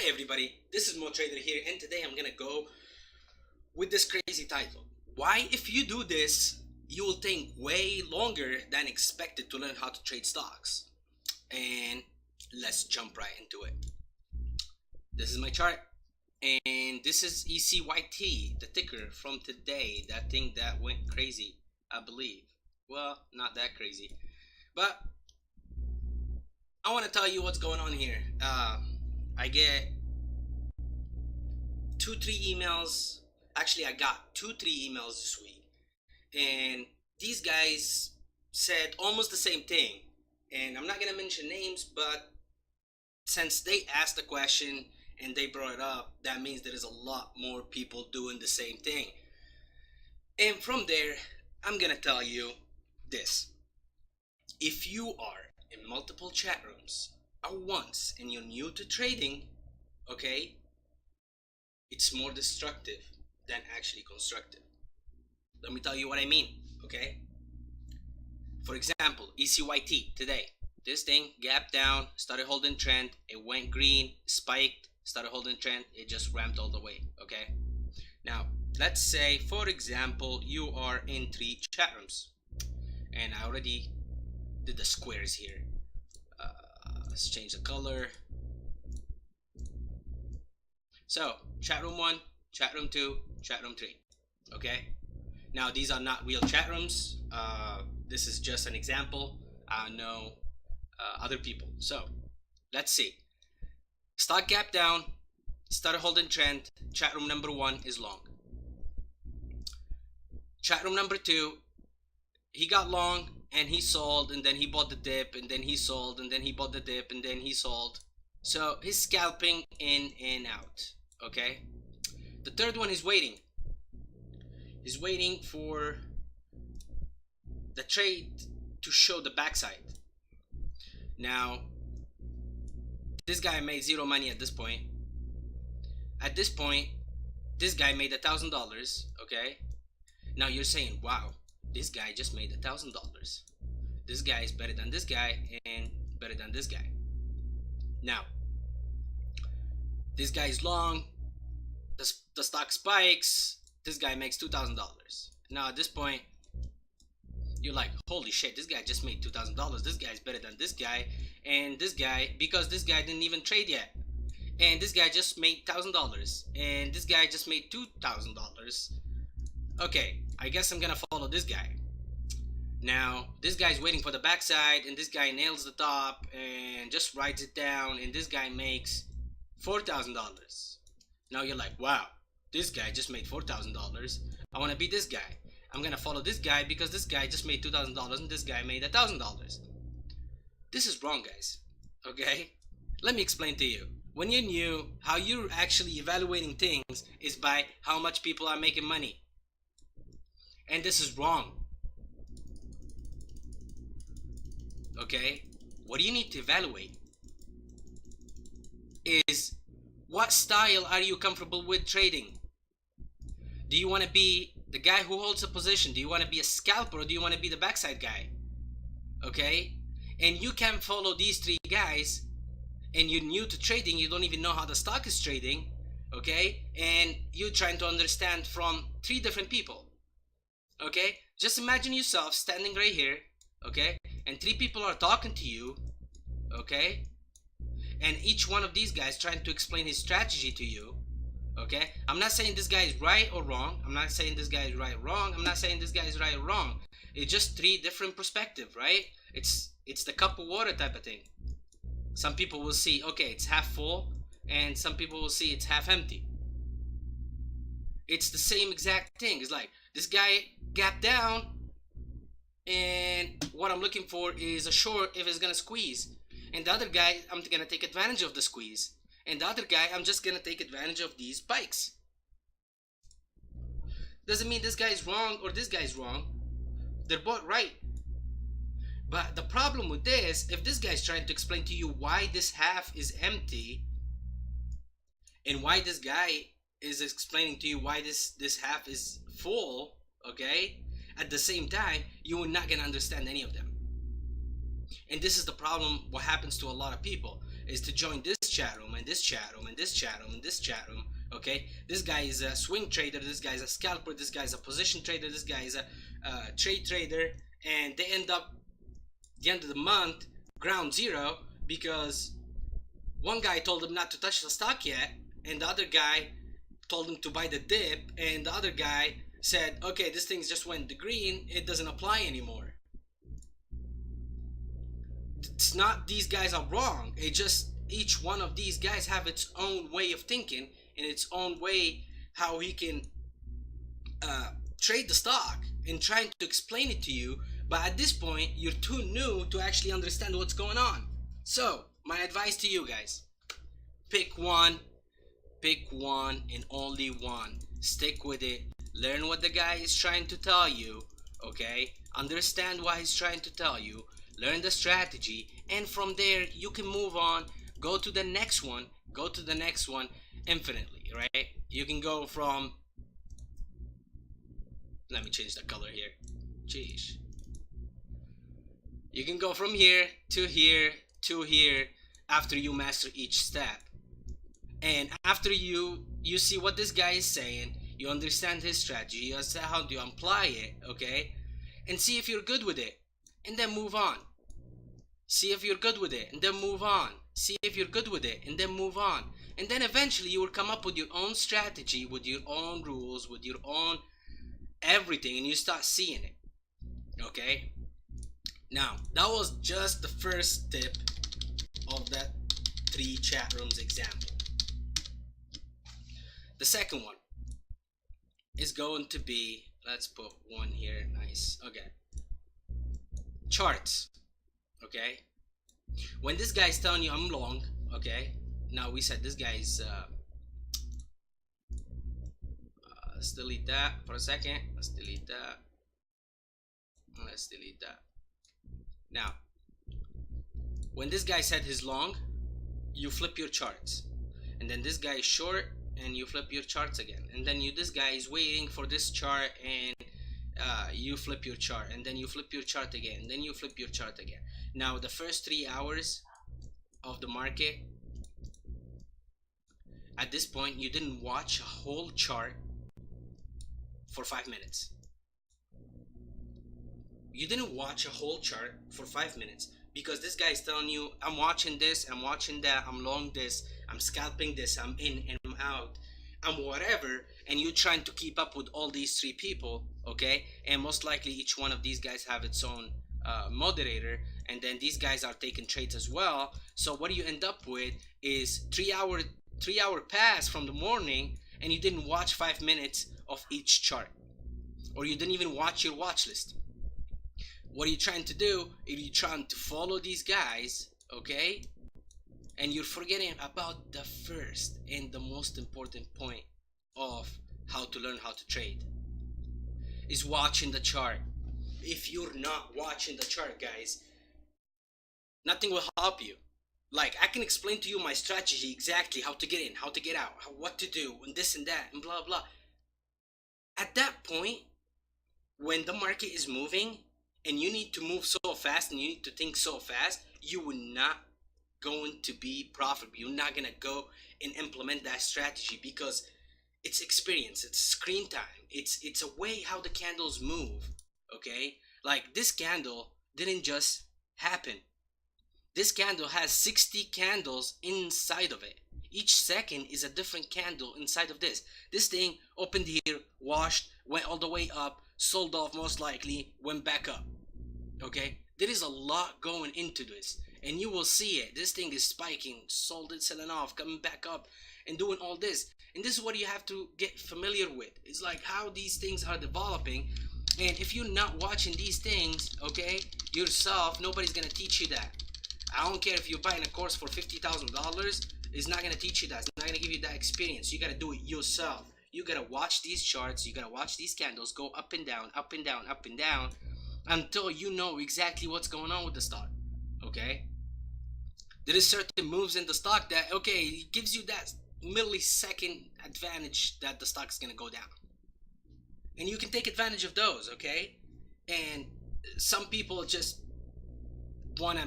Hi everybody, this is Mo Trader here, and today I'm gonna go with this crazy title. Why, if you do this, you will take way longer than expected to learn how to trade stocks. And let's jump right into it. This is my chart, and this is ECYT, the ticker from today, that thing that went crazy, I believe. Well, not that crazy, but I want to tell you what's going on here. I get 2-3 emails. Actually, I got 2-3 emails this week, and these guys said almost the same thing. And I'm not gonna mention names, but since they asked the question and they brought it up, that means there is a lot more people doing the same thing. And from there, I'm gonna tell you this: if you are in multiple chat rooms at once and you're new to trading, okay, it's more destructive than actually constructive. Let me tell you what I mean, okay? For example, ECYT today. This thing gapped down, started holding trend, it went green, spiked, started holding trend, it just ramped all the way, okay? Now, let's say, for example, you are in 3 chat rooms. And I already did the squares here. Let's change the color. So, chat room 1, chat room 2, chat room 3. Okay? Now, these are not real chat rooms. This is just an example. I know other people. So, let's see. Stock gap down, started holding trend. Chat room number 1 is long. Chat room number 2, he got long and he sold, and then he bought the dip, and then he sold, and then he bought the dip, and then he sold. So he's scalping in and out. Okay? The third one is waiting. He's waiting for the trade to show the backside. Now, this guy made zero money at this point. At this point, this guy made $1,000. Okay? Now you're saying, wow, this guy just made $1,000. This guy is better than this guy and better than this guy. Now, this guy is long. The stock spikes. This guy makes $2,000. Now at this point, you're like, holy shit, this guy just made $2,000. This guy is better than this guy and this guy, because this guy didn't even trade yet. And this guy just made $1,000 and this guy just made $2,000. Okay, I guess I'm gonna follow this guy. Now, this guy's waiting for the backside, and this guy nails the top and just writes it down, and this guy makes $4,000. Now you're like, wow, this guy just made $4,000. I want to be this guy. I'm gonna follow this guy because this guy just made $2,000 and this guy made $1,000. This is wrong, guys. Okay? Let me explain to you. When you're new, how you're actually evaluating things is by how much people are making money. And this is wrong. Okay? What you need to evaluate is, what style are you comfortable with trading? Do you want to be the guy who holds a position? Do you want to be a scalper, or do you want to be the backside guy? Okay? And you can follow these 3 guys, and you're new to trading, you don't even know how the stock is trading, okay? And you're trying to understand from 3 different people. Okay? Just imagine yourself standing right here, okay? And 3 people are talking to you, okay? And each one of these guys trying to explain his strategy to you, okay? I'm not saying this guy is right or wrong. I'm not saying this guy is right or wrong. I'm not saying this guy is right or wrong. It's just 3 different perspectives, right? It's the cup of water type of thing. Some people will see, okay, it's half full, and some people will see it's half empty. It's the same exact thing. It's like, this guy gapped down, and what I'm looking for is a short if it's gonna squeeze. And the other guy, I'm gonna take advantage of the squeeze. And the other guy, I'm just gonna take advantage of these spikes. Doesn't mean this guy is wrong or this guy is wrong. They're both right. But the problem with this, if this guy is trying to explain to you why this half is empty, and why this guy is explaining to you why this half is full, okay, at the same time, you are not gonna understand any of them. And this is the problem, what happens to a lot of people. is to join this chat room and this chat room and this chat room and this chat room. Okay, this guy is a swing trader, this guy is a scalper, this guy is a position trader, this guy is a trade trader, and they end up the end of the month ground zero because one guy told him not to touch the stock yet, and the other guy told him to buy the dip, and the other guy said, okay, this thing just went to green, it doesn't apply anymore. It's not these guys are wrong, it just each one of these guys have its own way of thinking and its own way how he can trade the stock and trying to explain it to you, but at this point you're too new to actually understand what's going on. So my advice to you guys, pick one and only one, stick with it, learn what the guy is trying to tell you, okay, understand what he's trying to tell you, learn the strategy, and from there you can move on, go to the next one infinitely, right? You can go from, let me change the color here, jeez, you can go from here to here to here after you master each step. And after you see what this guy is saying, you understand his strategy, you understand how to apply it, okay, and see if you're good with it, and then move on. See if you're good with it, and then move on. See if you're good with it, and then move on. And then eventually you will come up with your own strategy, with your own rules, with your own everything, and you start seeing it, okay? Now, that was just the first tip of that 3 chat rooms example. The second one is going to be, let's put one here, nice, okay, charts, okay? When this guy's telling you I'm long, okay, now we said this guy's let's delete that for a second, let's delete that. Now when this guy said he's long, you flip your charts, and then this guy is short and you flip your charts again, and then this guy is waiting for this chart, and you flip your chart, and then you flip your chart again, and then you flip your chart again. Now the first 3 hours of the market, at this point you didn't watch a whole chart for 5 minutes. You didn't watch a whole chart for 5 minutes because this guy is telling you, I'm watching this, I'm watching that, I'm long this, I'm scalping this, I'm in and I'm out, I'm whatever, and you're trying to keep up with all these 3 people, okay? And most likely each one of these guys have its own moderator, and then these guys are taking trades as well. So what you end up with is 3 hour pass from the morning, and you didn't watch 5 minutes of each chart, or you didn't even watch your watch list. What are you trying to do? If you're trying to follow these guys, okay, and you're forgetting about the first and the most important point of how to learn how to trade, is watching the chart. If you're not watching the chart, guys, nothing will help you. Like, I can explain to you my strategy, exactly how to get in, how to get out, what to do, and this and that, and blah blah. At that point, when the market is moving and you need to move so fast and you need to think so fast, you will not going to be profitable. You're not gonna go and implement that strategy because it's experience, it's screen time, it's a way how the candles move, okay? Like, this candle didn't just happen. This candle has 60 candles inside of it. Each second is a different candle inside of this. This thing opened here, washed, went all the way up, sold off most likely, went back up, okay? There is a lot going into this, and you will see it. This thing is spiking, sold it, selling off, coming back up, and doing all this. And this is what you have to get familiar with. It's like how these things are developing, and if you're not watching these things, okay, yourself, nobody's gonna teach you that. I don't care if you're buying a course for $50,000, it's not gonna teach you that. It's not gonna give you that experience. You gotta do it yourself. You gotta watch these charts, you gotta watch these candles go up and down, up and down, up and down, until you know exactly what's going on with the stock, okay? There is certain moves in the stock that, okay, it gives you that millisecond advantage that the stock is gonna go down. And you can take advantage of those, okay? And some people just wanna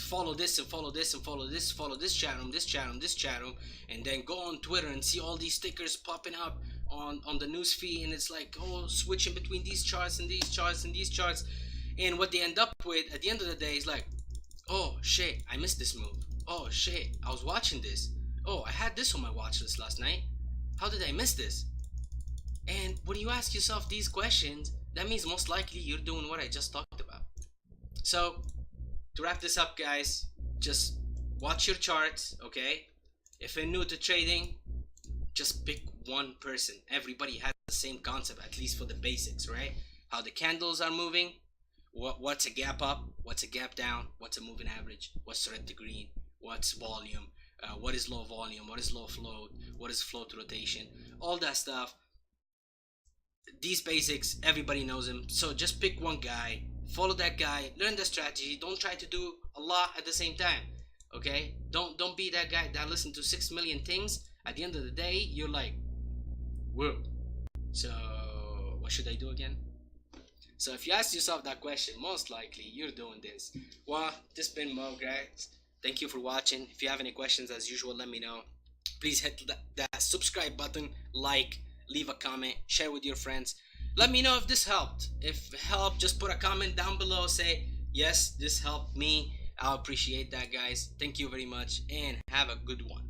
follow this and follow this and follow this, follow this chat room, this chat room, this chat room, and then go on Twitter and see all these stickers popping up on the news feed, and it's like, oh, switching between these charts and these charts and these charts, and what they end up with at the end of the day is like, oh shit, I missed this move. Oh shit, I was watching this. Oh, I had this on my watch list last night. How did I miss this? And when you ask yourself these questions, that means most likely you're doing what I just talked about. So, to wrap this up, guys, just watch your charts, okay? If you're new to trading, just pick one person. Everybody has the same concept, at least for the basics, right? How the candles are moving, what's a gap up, what's a gap down, what's a moving average, what's red to green, what's volume, what is low volume, what is low float, what is float rotation, all that stuff. These basics, everybody knows them. So just pick one guy, follow that guy, learn the strategy. Don't try to do a lot at the same time, okay? Don't be that guy that listens to 6 million things. At the end of the day, you're like, whoa. So what should I do again? So if you ask yourself that question, most likely you're doing this. Well, this has been Mo, guys. Thank you for watching. If you have any questions, as usual, let me know. Please hit that subscribe button, like, leave a comment, share with your friends. Let me know if this helped. If it helped, just put a comment down below. Say, yes, this helped me. I'll appreciate that, guys. Thank you very much, and have a good one.